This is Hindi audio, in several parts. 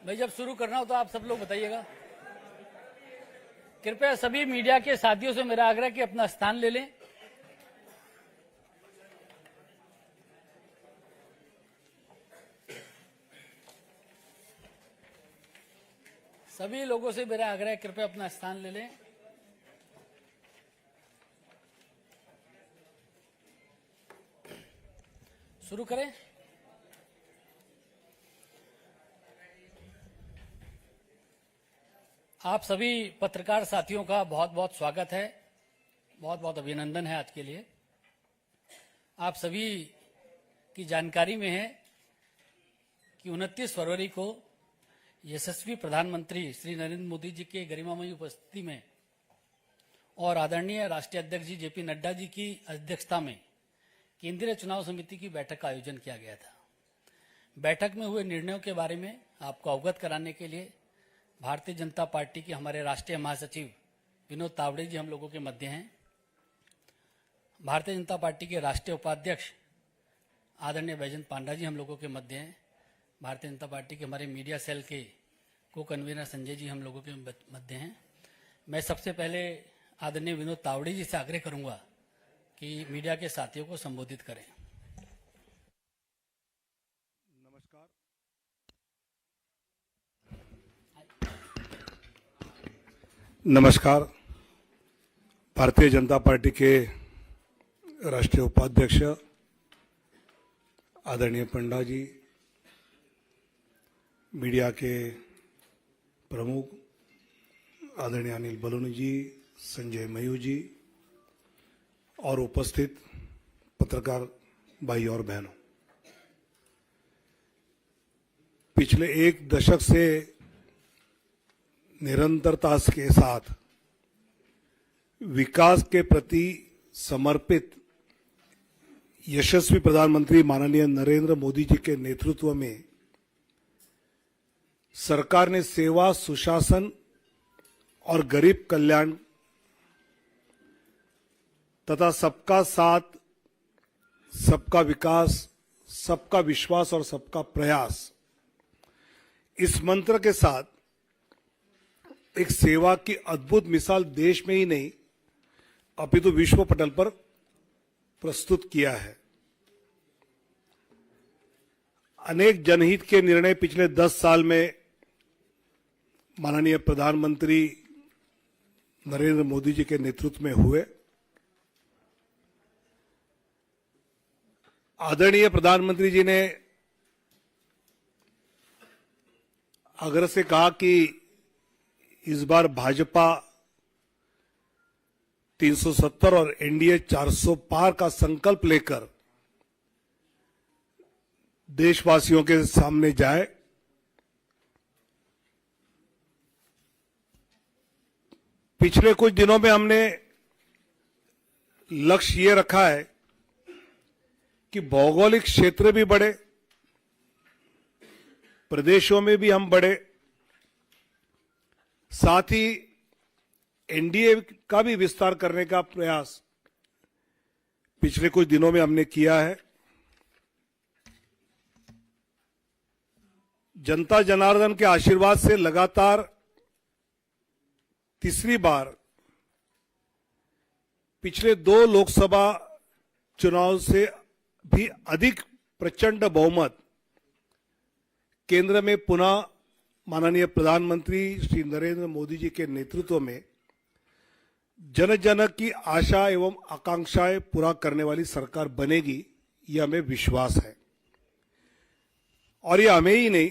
मैं जब शुरू करना हो तो आप सब लोग बताइएगा। कृपया सभी मीडिया के साथियों से मेरा आग्रह है कि अपना स्थान ले लें। सभी लोगों से मेरा आग्रह है, कृपया अपना स्थान ले लें। शुरू करें। आप सभी पत्रकार साथियों का बहुत बहुत स्वागत है, बहुत बहुत अभिनंदन है आज के लिए। आप सभी की जानकारी में है कि 29 फरवरी को यशस्वी प्रधानमंत्री श्री नरेंद्र मोदी जी के गरिमामयी उपस्थिति में और आदरणीय राष्ट्रीय अध्यक्ष जी जेपी नड्डा जी की अध्यक्षता में केंद्रीय चुनाव समिति की बैठक का आयोजन किया गया था। बैठक में हुए निर्णयों के बारे में आपको अवगत कराने के लिए भारतीय जनता पार्टी के हमारे राष्ट्रीय महासचिव विनोद तावड़े जी हम लोगों के मध्य हैं। भारतीय जनता पार्टी के राष्ट्रीय उपाध्यक्ष आदरणीय बैजयंत पांडा जी हम लोगों के मध्य हैं। भारतीय जनता पार्टी के हमारे मीडिया सेल के को कन्वीनर संजय जी हम लोगों के मध्य हैं। मैं सबसे पहले आदरणीय विनोद तावड़े जी से आग्रह करूंगा कि मीडिया के साथियों को संबोधित करें। नमस्कार। भारतीय जनता पार्टी के राष्ट्रीय उपाध्यक्ष आदरणीय पंडा जी, मीडिया के प्रमुख आदरणीय अनिल बलूनी जी, संजय मयूर जी और उपस्थित पत्रकार भाई और बहनों, पिछले एक दशक से निरंतरता के साथ विकास के प्रति समर्पित यशस्वी प्रधानमंत्री माननीय नरेंद्र मोदी जी के नेतृत्व में सरकार ने सेवा, सुशासन और गरीब कल्याण तथा सबका साथ, सबका विकास, सबका विश्वास और सबका प्रयास, इस मंत्र के साथ एक सेवा की अद्भुत मिसाल देश में ही नहीं अपितु विश्व पटल पर प्रस्तुत किया है। अनेक जनहित के निर्णय पिछले 10 साल में माननीय प्रधानमंत्री नरेंद्र मोदी जी के नेतृत्व में हुए। आदरणीय प्रधानमंत्री जी ने आग्रह से कहा कि इस बार भाजपा 370 और एनडीए 400 पार का संकल्प लेकर देशवासियों के सामने जाए। पिछले कुछ दिनों में हमने लक्ष्य ये रखा है कि भौगोलिक क्षेत्र भी बढ़े, प्रदेशों में भी हम बढ़े, साथ ही एनडीए का भी विस्तार करने का प्रयास पिछले कुछ दिनों में हमने किया है। जनता जनार्दन के आशीर्वाद से लगातार तीसरी बार पिछले 2 लोकसभा चुनाव से भी अधिक प्रचंड बहुमत केंद्र में पुनः माननीय प्रधानमंत्री श्री नरेंद्र मोदी जी के नेतृत्व में जन जन की आशा एवं आकांक्षाएं पूरा करने वाली सरकार बनेगी, यह हमें विश्वास है। और यह हमें ही नहीं,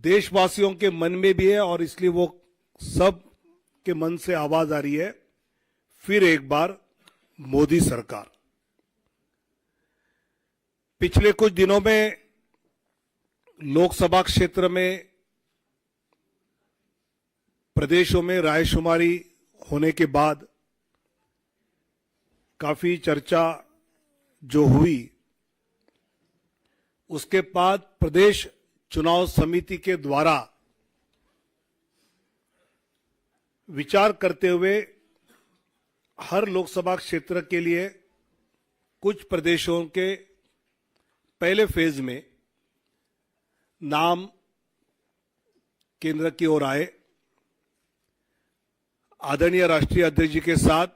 देशवासियों के मन में भी है और इसलिए वो सब के मन से आवाज आ रही है, फिर एक बार मोदी सरकार। पिछले कुछ दिनों में लोकसभा क्षेत्र में प्रदेशों में रायशुमारी होने के बाद काफी चर्चा जो हुई, उसके बाद प्रदेश चुनाव समिति के द्वारा विचार करते हुए हर लोकसभा क्षेत्र के लिए कुछ प्रदेशों के पहले फेज में नाम केंद्र की ओर आए। आदरणीय राष्ट्रीय अध्यक्ष जी के साथ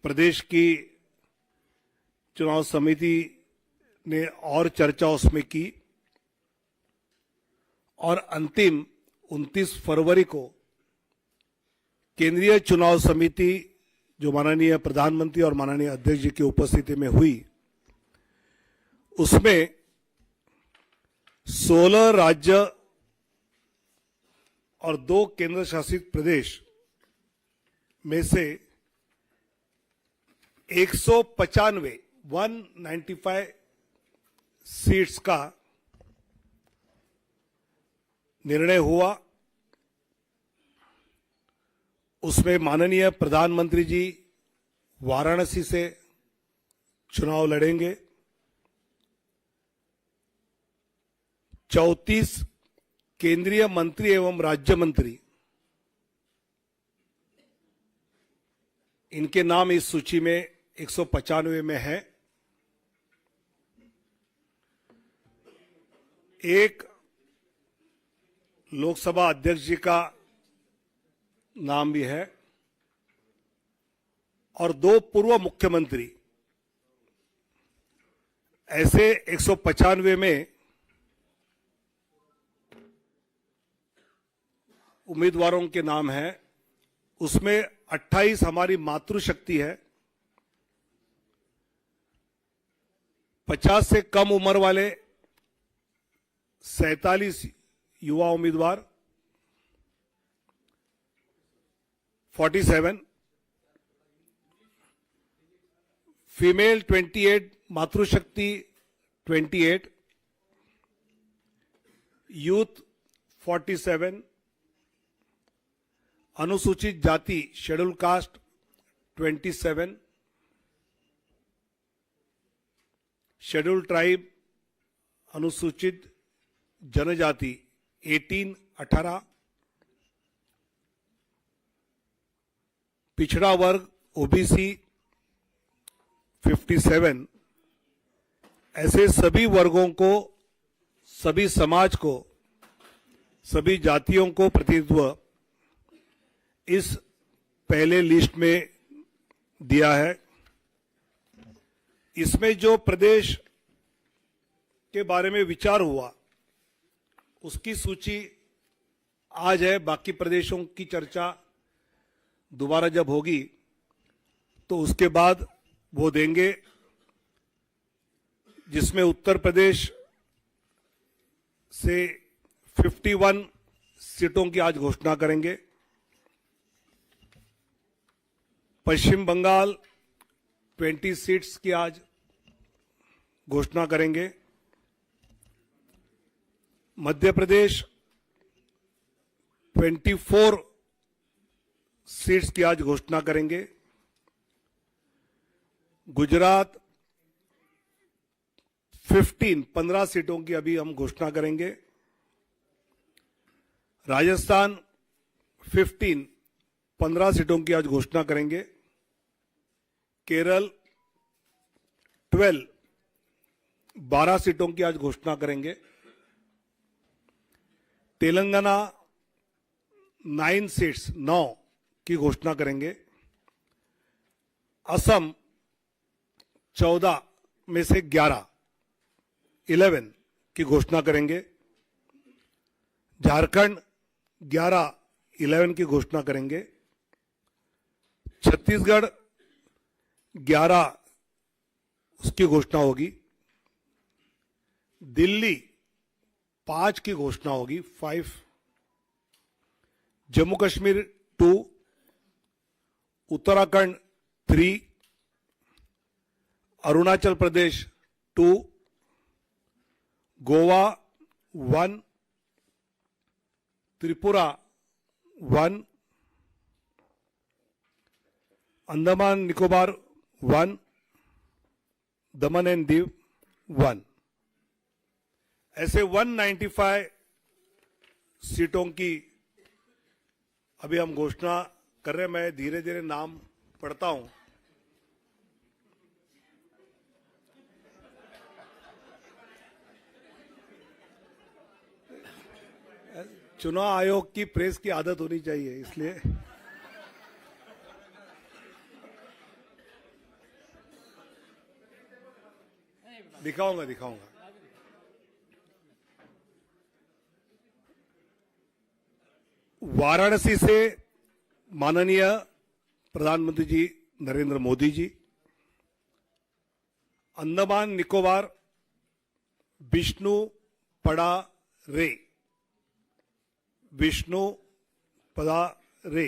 प्रदेश की चुनाव समिति ने और चर्चा उसमें की और अंतिम 29 फरवरी को केंद्रीय चुनाव समिति जो माननीय प्रधानमंत्री और माननीय अध्यक्ष जी की उपस्थिति में हुई, उसमें 16 राज्य और 2 केंद्र शासित प्रदेश में से 195 सीट्स का निर्णय हुआ। उसमें माननीय प्रधानमंत्री जी वाराणसी से चुनाव लड़ेंगे। 34 केंद्रीय मंत्री एवं राज्य मंत्री, इनके नाम इस सूची में 195 में है। एक लोकसभा अध्यक्ष जी का नाम भी है और 2 पूर्व मुख्यमंत्री। ऐसे 195 में उम्मीदवारों के नाम हैं। उसमें 28 हमारी मातृशक्ति है। 50 से कम उम्र वाले 47 युवा उम्मीदवार, 47 फीमेल 28, मातृशक्ति 28, यूथ 47, अनुसूचित जाति शेड्यूल कास्ट 27, शेड्यूल ट्राइब अनुसूचित जनजाति 18, पिछड़ा वर्ग ओबीसी 57। ऐसे सभी वर्गों को, सभी समाज को, सभी जातियों को प्रतिनिधित्व इस पहले लिस्ट में दिया है। इसमें जो प्रदेश के बारे में विचार हुआ उसकी सूची आज है। बाकी प्रदेशों की चर्चा दोबारा जब होगी तो उसके बाद वो देंगे, जिसमें उत्तर प्रदेश से 51 सीटों की आज घोषणा करेंगे। पश्चिम बंगाल 20 सीट्स की आज घोषणा करेंगे। मध्य प्रदेश 24 सीट्स की आज घोषणा करेंगे। गुजरात 15 सीटों की अभी हम घोषणा करेंगे। राजस्थान 15 सीटों की आज घोषणा करेंगे। केरल 12 सीटों की आज घोषणा करेंगे। तेलंगाना 9 सीट्स 9 की घोषणा करेंगे। असम 14 में से 11 की घोषणा करेंगे। झारखंड 11 की घोषणा करेंगे। छत्तीसगढ़ 11 उसकी घोषणा होगी। दिल्ली 5 की घोषणा होगी, 5। जम्मू कश्मीर 2, उत्तराखंड 3, अरुणाचल प्रदेश 2, गोवा 1, त्रिपुरा 1, अंडमान निकोबार 1, दमन एंड दीव 1। ऐसे 195 सीटों की अभी हम घोषणा कर रहे हैं। मैं धीरे धीरे नाम पढ़ता हूं। चुनाव आयोग की प्रेस की आदत होनी चाहिए, इसलिए दिखाऊंगा दिखाऊंगा। वाराणसी से माननीय प्रधानमंत्री जी नरेंद्र मोदी जी, अंडमान निकोबार विष्णु पड़ा रे, विष्णु पड़ा रे,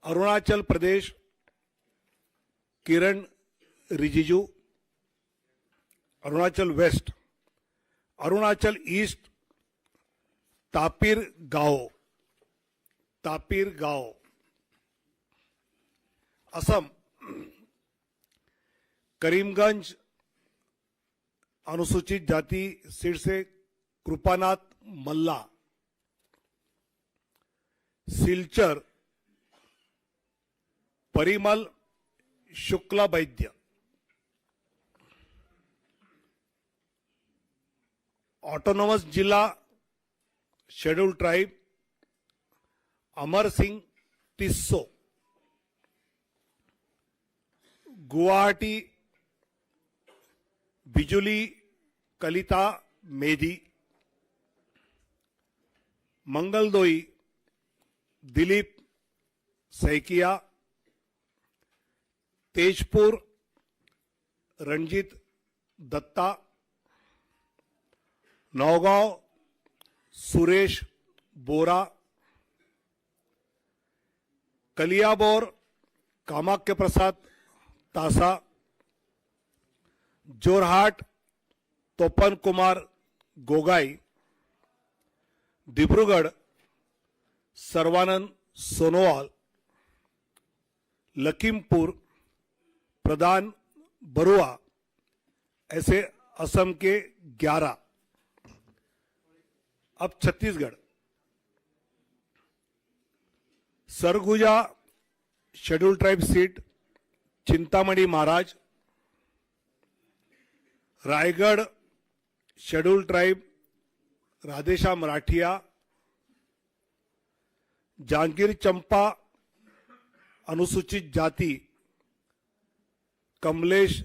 अरुणाचल प्रदेश किरण रिजिजू, अरुणाचल वेस्ट, अरुणाचल ईस्ट तापिर गांव, असम करीमगंज अनुसूचित जाति सीट से कृपानाथ मल्ला, सिलचर परिमल शुक्ला वैद्य, ऑटोनोमस जिला शेड्यूल ट्राइब अमर सिंह टिस्सो, गुवाहाटी बिजुली कलिता मेधी, मंगलदोई दिलीप सैकिया, तेजपुर रणजीत दत्ता, नौगांव सुरेश बोरा, कलियाबोर कामाख्य प्रसाद तासा, जोरहाट तोपन कुमार गोगाई, डिब्रूगढ़ सर्वानंद सोनोवाल, लखीमपुर प्रधान बरुआ, ऐसे असम के 11। अब Chhattisgarh, Surguja schedule tribe seat Chintamani Maharaj, Raigarh schedule tribe Radheshyam Rathiya, Janjgir Champa अनुसूचित जाति कमलेश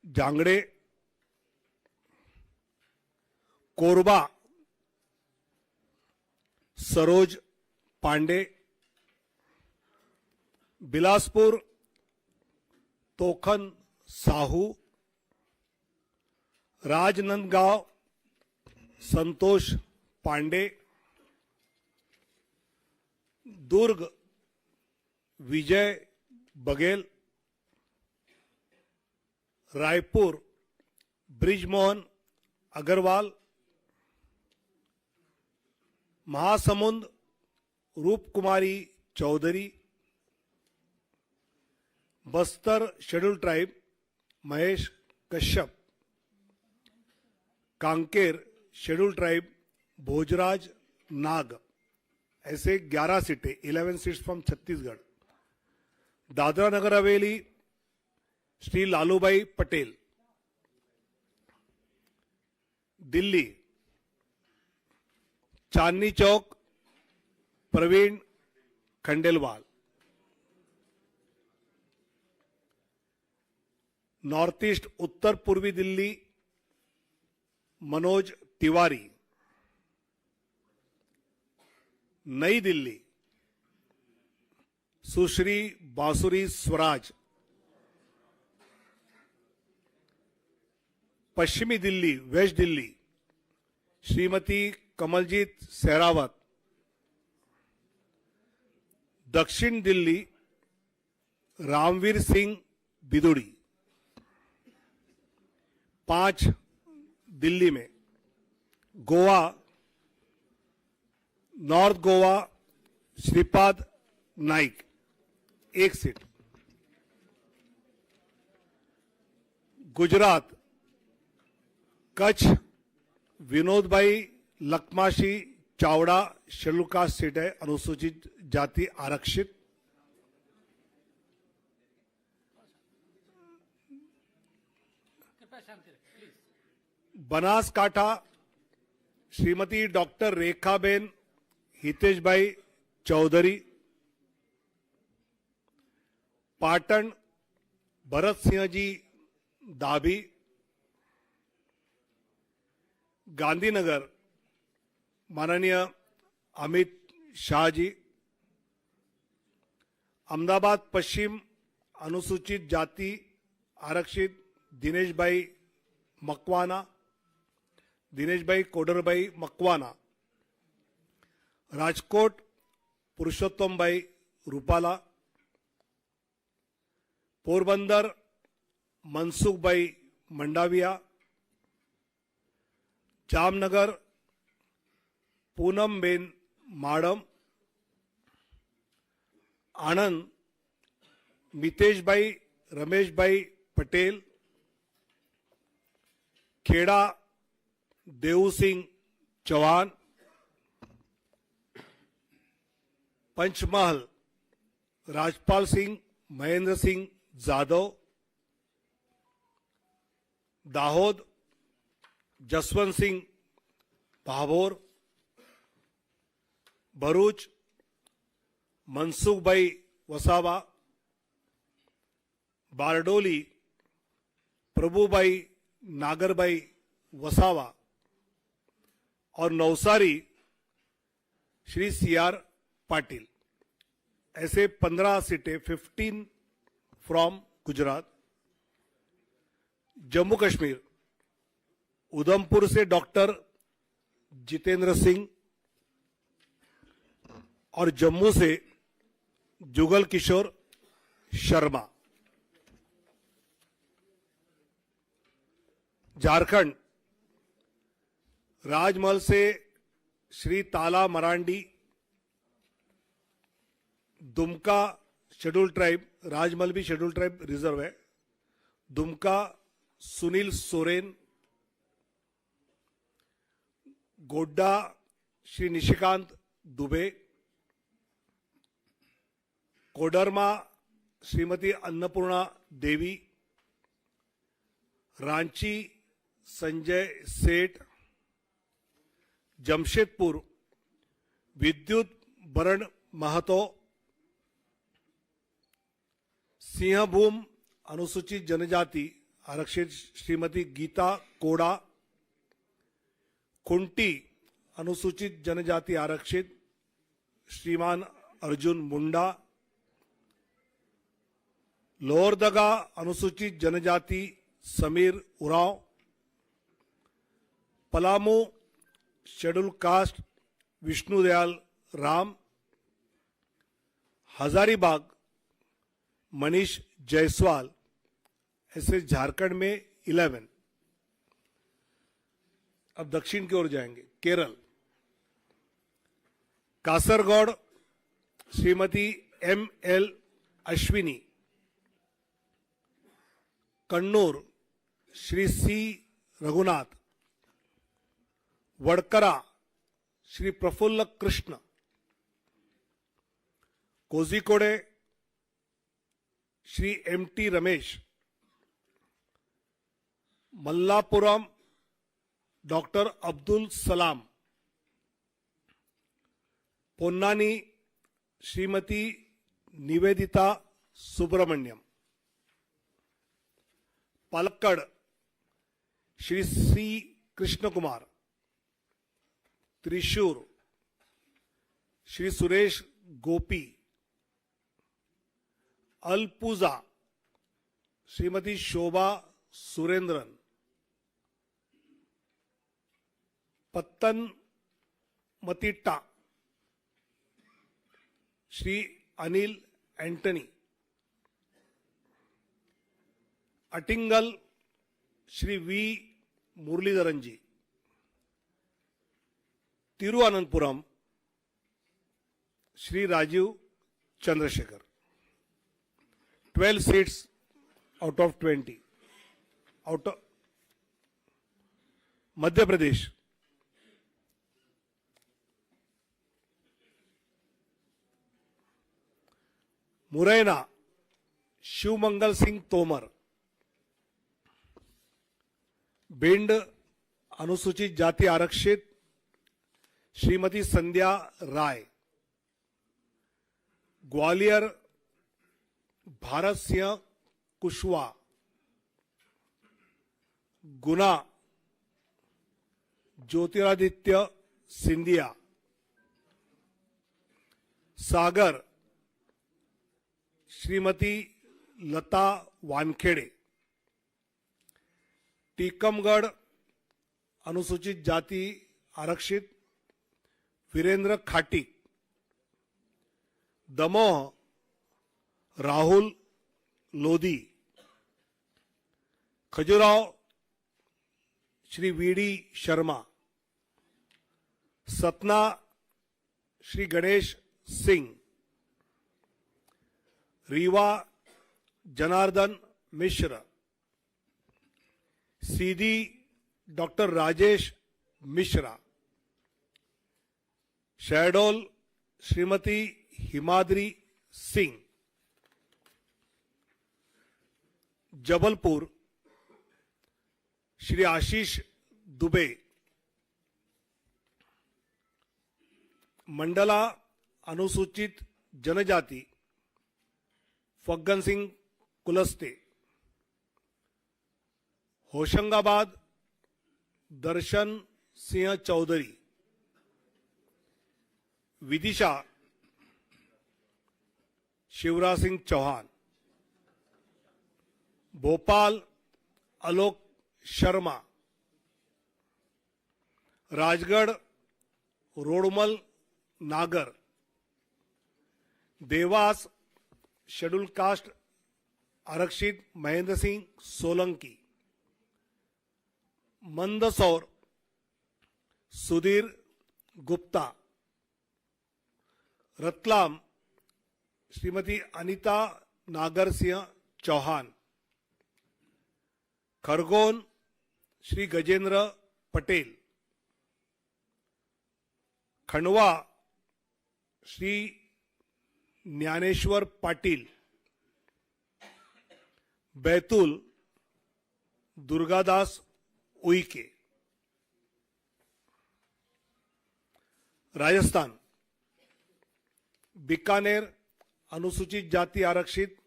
जांगड़े, कोरबा सरोज पांडे, बिलासपुर तोखन साहू, राजनांदगांव संतोष पांडे, दुर्ग Vijay Baghel, Raipur Brijmohan Agrawal, Mahasamund Roop Kumari Chaudhary, Bastar schedule tribe Mahesh Kashyap, Kanker schedule tribe Bhojraj Nag, ऐसे 11 सीटें, 11 seats from Chhattisgarh. Dadra Nagar Haveli Shri Lalubhai Patel, Delhi Chandni Chowk Praveen Khandelwal, north east उत्तर पूर्वी दिल्ली मनोज तिवारी, नई दिल्ली सुश्री बांसुरी स्वराज, पश्चिमी दिल्ली वेस्ट दिल्ली श्रीमती कमलजीत सहरावत, दक्षिण दिल्ली रामवीर सिंह बिदुड़ी, 5 दिल्ली में, गोवा नॉर्थ गोवा श्रीपाद नाइक 1 सीट, गुजरात कच्छ विनोद भाई लखमाशी चावड़ा शेड्यूल कास्ट सीट है, अनुसूचित जाति आरक्षित, बनासकांठा श्रीमती डॉक्टर रेखाबेन हितेशभाई चौधरी, पाटण भरत सिंह जी दाभी, गांधीनगर माननीय अमित शाह जी, अहमदाबाद पश्चिम अनुसूचित जाति आरक्षित दिनेशभाई मकवाना, दिनेशभाई कोडरभाई मकवाना, राजकोट पुरुषोत्तमभाई रूपाला, पोरबंदर मनसुखभाई मंडाविया, जामनगर पूनमबेन माडम, आनंद मितेशभाई रमेशभाई पटेल, खेड़ा देवसिंह चौहान, पंचमहल राजपाल सिंह महेंद्र सिंह जाधव, दाहोद जसवंत सिंह भाभोर, भरूच मनसुखभाई वसावा, बारडोली प्रभुभाई नागरभाई वसावा और नवसारी श्री सीआर पाटिल। ऐसे 15 सीटें, 15 फ्रॉम गुजरात। जम्मू कश्मीर उधमपुर से डॉक्टर जितेंद्र सिंह और जम्मू से जुगल किशोर शर्मा। झारखंड राजमहल से श्री ताला मरांडी, दुमका शेड्यूल ट्राइब, राजमहल भी शेड्यूल ट्राइब रिजर्व है, दुमका सुनील सोरेन, गोड्डा श्री निशिकांत दुबे, कोडरमा श्रीमती अन्नपूर्णा देवी, रांची संजय सेठ, जमशेदपुर विद्युत बरण महतो, सिंहभूम अनुसूचित जनजाति आरक्षित श्रीमती गीता कोड़ा, खुंटी अनुसूचित जनजाति आरक्षित श्रीमान अर्जुन मुंडा, लोहरदगा अनुसूचित जनजाति समीर उरांव, पलामू शेड्यूल कास्ट विष्णुदयाल राम, हजारीबाग मनीष जायसवाल। ऐसे झारखंड में 11। अब दक्षिण की ओर जाएंगे। Kerala Kasaragod Shrimati ML Ashwini, Kannur Shri C Raghunath, Vadakara Shri Praful Krishna, Kozhikode Shri MT Ramesh, Malappuram doctor Abdul Salam, Ponnani Shrimati Nivedita Subramaniam, Palakkad Shri C Krishna Kumar, Thrissur Shri Suresh Gopi, Alappuzha Shrimati Shobha Surendran, Pathanamthitta Shri Anil Antony, Attingal Shri V Muraleedharan ji, Thiruvananthapuram Shri Rajeev Chandrasekhar. 12 seats out of 20। Out of Madhya Pradesh Morena Shivmangal Singh Tomar, Bhind अनुसूचित जाति आरक्षित श्रीमती संध्या राय, ग्वालियर भारत सिंह कुशवाहा, गुना ज्योतिरादित्य सिंधिया, सागर श्रीमती लता वानखेड़े, टीकमगढ़ अनुसूचित जाति आरक्षित वीरेंद्र खाटी, दमोह राहुल लोधी, खजुराहो श्री वीडी शर्मा, सतना श्री गणेश सिंह, रीवा जनार्दन मिश्र, सीधी डॉक्टर राजेश मिश्रा, शहडोल श्रीमती हिमाद्री सिंह, जबलपुर श्री आशीष दुबे, मंडला अनुसूचित जनजाति फग्गन सिंह कुलस्ते, होशंगाबाद दर्शन सिंह चौधरी, विदिशा शिवराज सिंह चौहान, भोपाल आलोक शर्मा, राजगढ़ रोडमल नागर, देवास शेड्यूल कास्ट आरक्षित महेंद्र सिंह सोलंकी, मंदसौर सुधीर गुप्ता, रतलाम श्रीमती अनीता नागर सिंह चौहान, खरगोन श्री गजेंद्र पटेल, खंडवा श्री ज्ञानेश्वर पाटिल, बैतूल दुर्गादास उइके, राजस्थान बीकानेर अनुसूचित जाति आरक्षित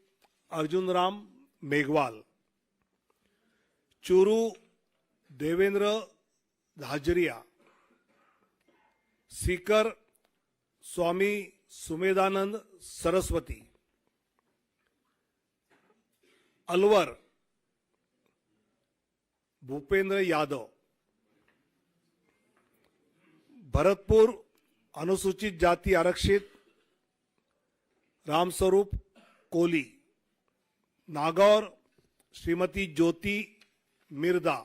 अर्जुन राम मेघवाल, चूरू देवेंद्र धाजरिया, सीकर स्वामी सुमेधानंद सरस्वती, अलवर भूपेंद्र यादव, भरतपुर अनुसूचित जाति आरक्षित Ramswaroop Koli, Nagaur Shrimati Jyoti Mirdha,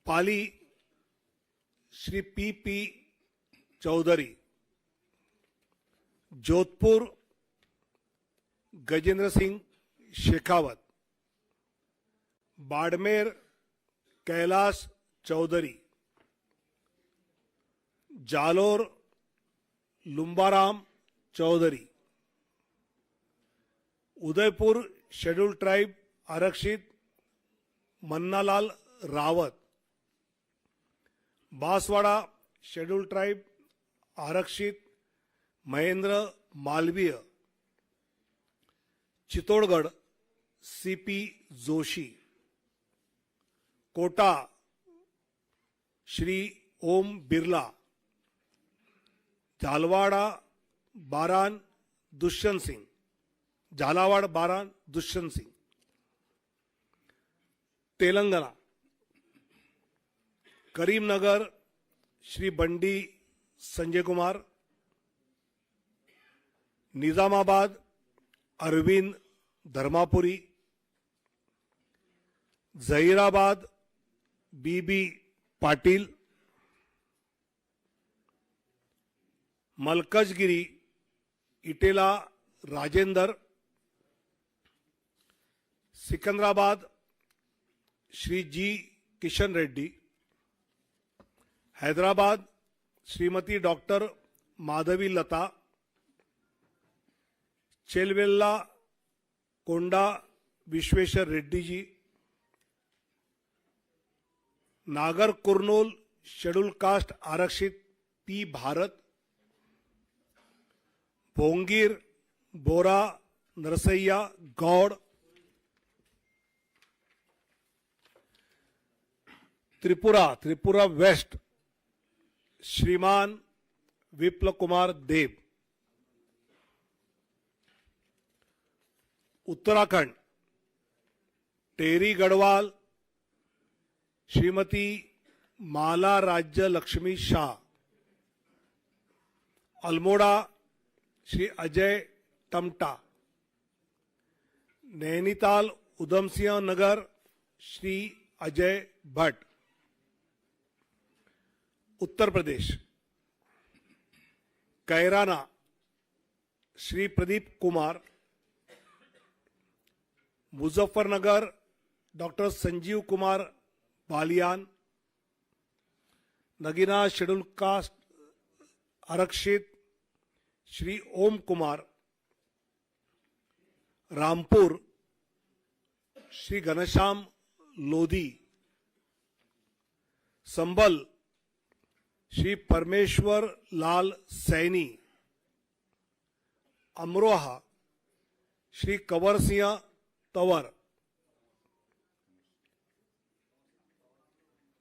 Pali Shri P Chaudhary, Jodhpur Gajendra Singh Shekhawat, Barmer Kailash Chaudhary, Jalore Lumbaram Chaudhary, Udaipur schedule tribe आरक्षित मन्नालाल रावत, बांसवाड़ा शेड्यूल ट्राइब आरक्षित Mahendra Malviya, Chittorgarh CP Joshi, Kota Shri Om Birla, Jhalawar Baran Dushyant Singh, Jhalawar Baran Dushyant Singh, Telangana Karimnagar Shri Bandi Sanjay Kumar, Nizamabad Arvind Dharmapuri, Zaheerabad BB Patil, Malkajgiri Etela Rajender, Secunderabad Shri G Kishan Reddy, Hyderabad Shrimati doctor Madhavi लता, चेलवेल्ला कोंडा विश्वेश्वर रेड्डी जी, नागर कुर्नूल शेड्यूल कास्ट आरक्षित पी भारत, भोंगीर बोरा नरसैया गौड़, त्रिपुरा वेस्ट श्रीमान विप्लव कुमार देव, उत्तराखंड टेरी Garhwal Shrimati Mala Rajya Lakshmi Shah, Almora Shri Ajay Tamta, Nainital Udham Singh Nagar Shri Ajay Bhatt, Uttar Pradesh Kairana Shri Pradeep Kumar, Muzaffarnagar doctor Sanjeev Kumar Balyan, Nagina schedule caste आरक्षित श्री ओम Kumar, Rampur Shri Ghanshyam Lodhi, Sambhal Shri Parmeshwar Lal Saini, Amroha Shri Kanwar Singh Tanwar,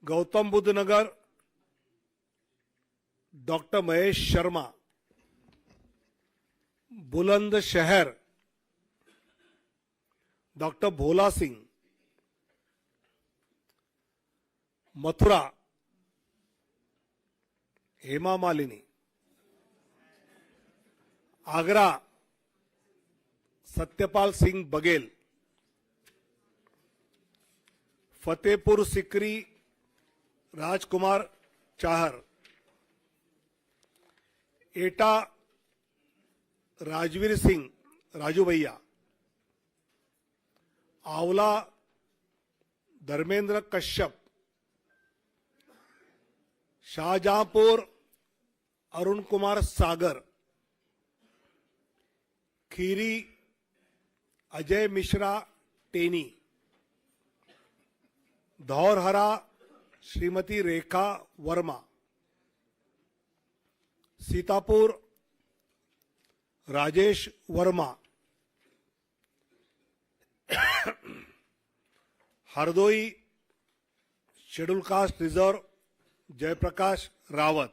Gautam Buddha Nagar doctor Mahesh Sharma, Bulandshahr doctor Bhola Singh, Mathura Hema Malini, Agra Satyapal Singh Baghel, Fatehpur Sikri Rajkumar Chahar, Etah Rajveer Singh Raju Bhaiya, Aonla Dharmendra Kashyap, Shahjahanpur Arun Kumar Sagar, Kheri Ajay Mishra Teni, Dhaurahra Shrimati Rekha Verma, Sitapur Rajesh Verma, Hardoi schedule caste reserve Jaiprakash Rawat,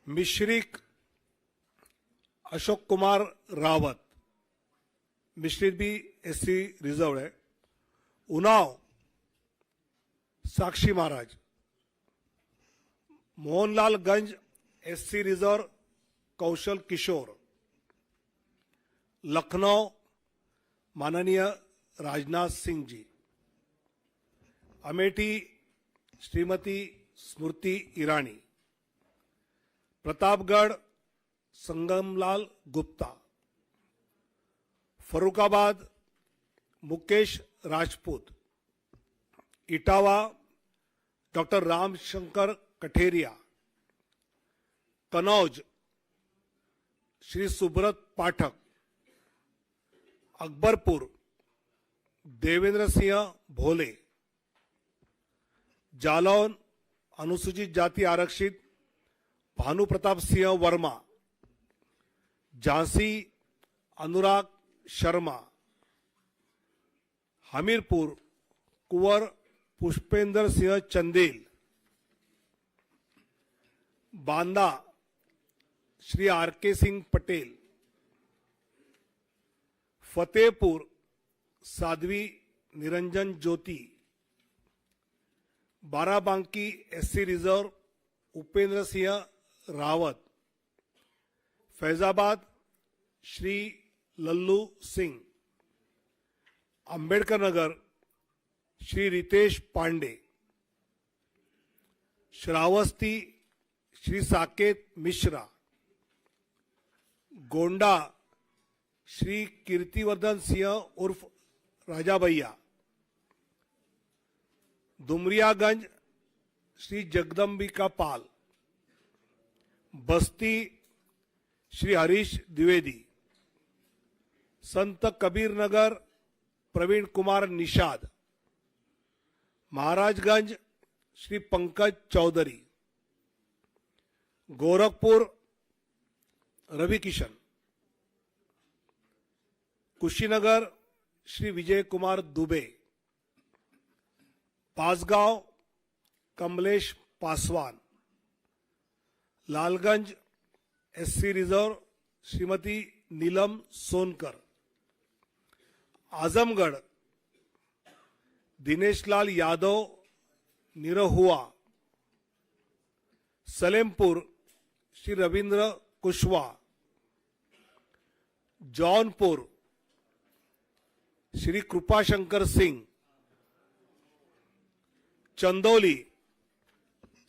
Misrikh Ashok Kumar Rawat, Misrikh भी एससी रिजर्व है, उन्नाव साक्षी महाराज, मोहनलालगंज एससी रिजर्व कौशल किशोर, लखनऊ माननीय राजनाथ सिंह जी, अमेठी श्रीमती स्मृति ईरानी, प्रतापगढ़ संगमलाल गुप्ता, फरुखाबाद मुकेश राजपूत, इटावा डॉक्टर रामशंकर कठेरिया, कनौज श्री सुब्रत पाठक, अकबरपुर देवेंद्र सिंह भोले, जालौन अनुसूचित जाति आरक्षित भानु प्रताप सिंह वर्मा, झांसी अनुराग शर्मा, हमीरपुर कुंवर Pushpendra Singh Chandel, Banda Shri R K. Singh Patel, Fatehpur Sadhvi Niranjan Jyoti, Barabanki SC reserve Upendra Singh Rawat, Faizabad Shri Lallu Singh, Ambedkar Nagar Shri Ritesh Pandey, Shravasti Shri Saket Mishra, Gonda Shri Kirtivardhan Singh उर्फ राजा भैया, दुमरियागंज श्री जगदम्बिका पाल, बस्ती Shri Harish Dwivedi, Sant Kabir Nagar Praveen Kumar Nishad, Maharajganj Shri Pankaj Chaudhary, Gorakhpur Ravi Kishan, Kushinagar Shri Vijay Kumar Dubey, Bansgaon Kamlesh Paswan, Lalganj SC reserve Shrimati Neelam Sonkar, Azamgarh Dineshlal Yadav Nirahua, Salempur Shri Ravindra Kushwaha, Jaunpur Shri Kripashankar Singh, Chandauli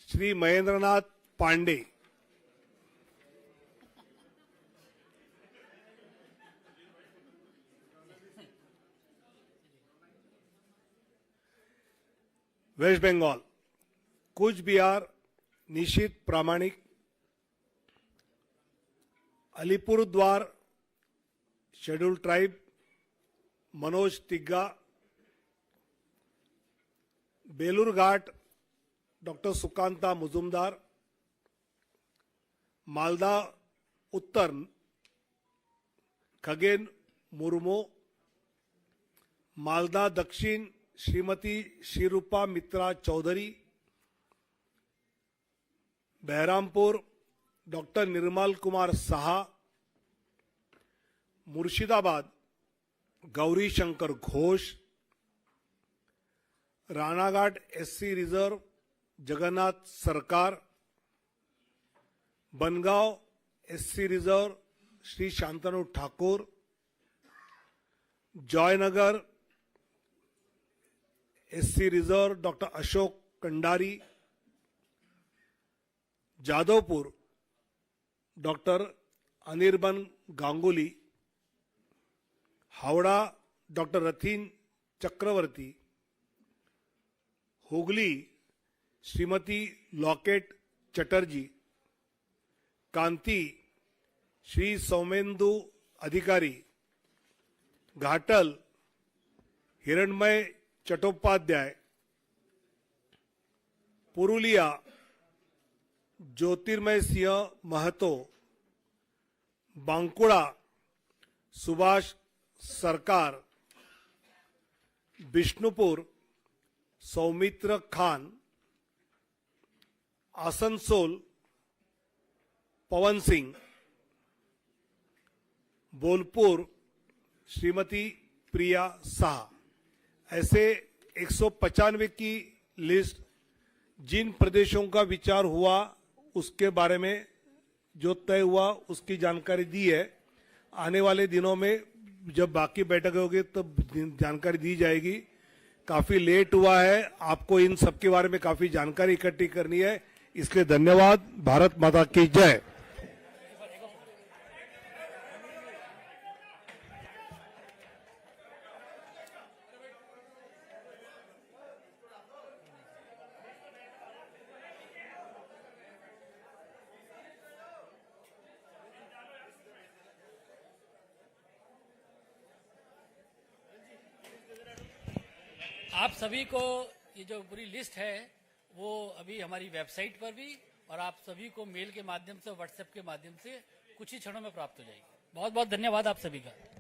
Shri Mahendranath Pandey, west Bengal Cooch Behar Nisith Pramanik, Alipurduar schedule tribe Manoj Tigga, Balurghat doctor Sukanta Majumdar, Malda Uttar Khagen Murmu, Malda Dakshin Shrimati Sreerupa मित्रा Chaudhary, Baharampur doctor Nirmal Kumar Saha, Murshidabad Gauri Shankar Ghosh, Ranaghat SC reserve Jagannath Sarkar, Bangaon SC reserve Shri Shantanu Thakur, Joynagar SC reserve doctor Ashok Kandari, Jadavpur doctor Anirban Ganguly, Howrah doctor Rathin Chakraborty, Hooghly Shrimati Locket Chatterjee, Kanthi Shri Soumendu Adhikari, Ghatal हिरणमय चट्टोपाध्याय, पुरुलिया ज्योतिर्मय सिंह महतो, बांकुड़ा सुभाष सरकार, बिष्णुपुर सौमित्र खान, आसनसोल पवन सिंह, बोलपुर श्रीमती प्रिया शाह। ऐसे 195 की लिस्ट जिन प्रदेशों का विचार हुआ उसके बारे में जो तय हुआ उसकी जानकारी दी है। आने वाले दिनों में जब बाकी बैठक होगी तब जानकारी दी जाएगी। काफी लेट हुआ है, आपको इन सब के बारे में काफी जानकारी इकट्ठी करनी है, इसलिए धन्यवाद। भारत माता की जय। आप सभी को ये जो पूरी लिस्ट है वो अभी हमारी वेबसाइट पर भी और आप सभी को मेल के माध्यम से व्हाट्सएप के माध्यम से कुछ ही क्षणों में प्राप्त हो जाएगी। बहुत बहुत धन्यवाद आप सभी का।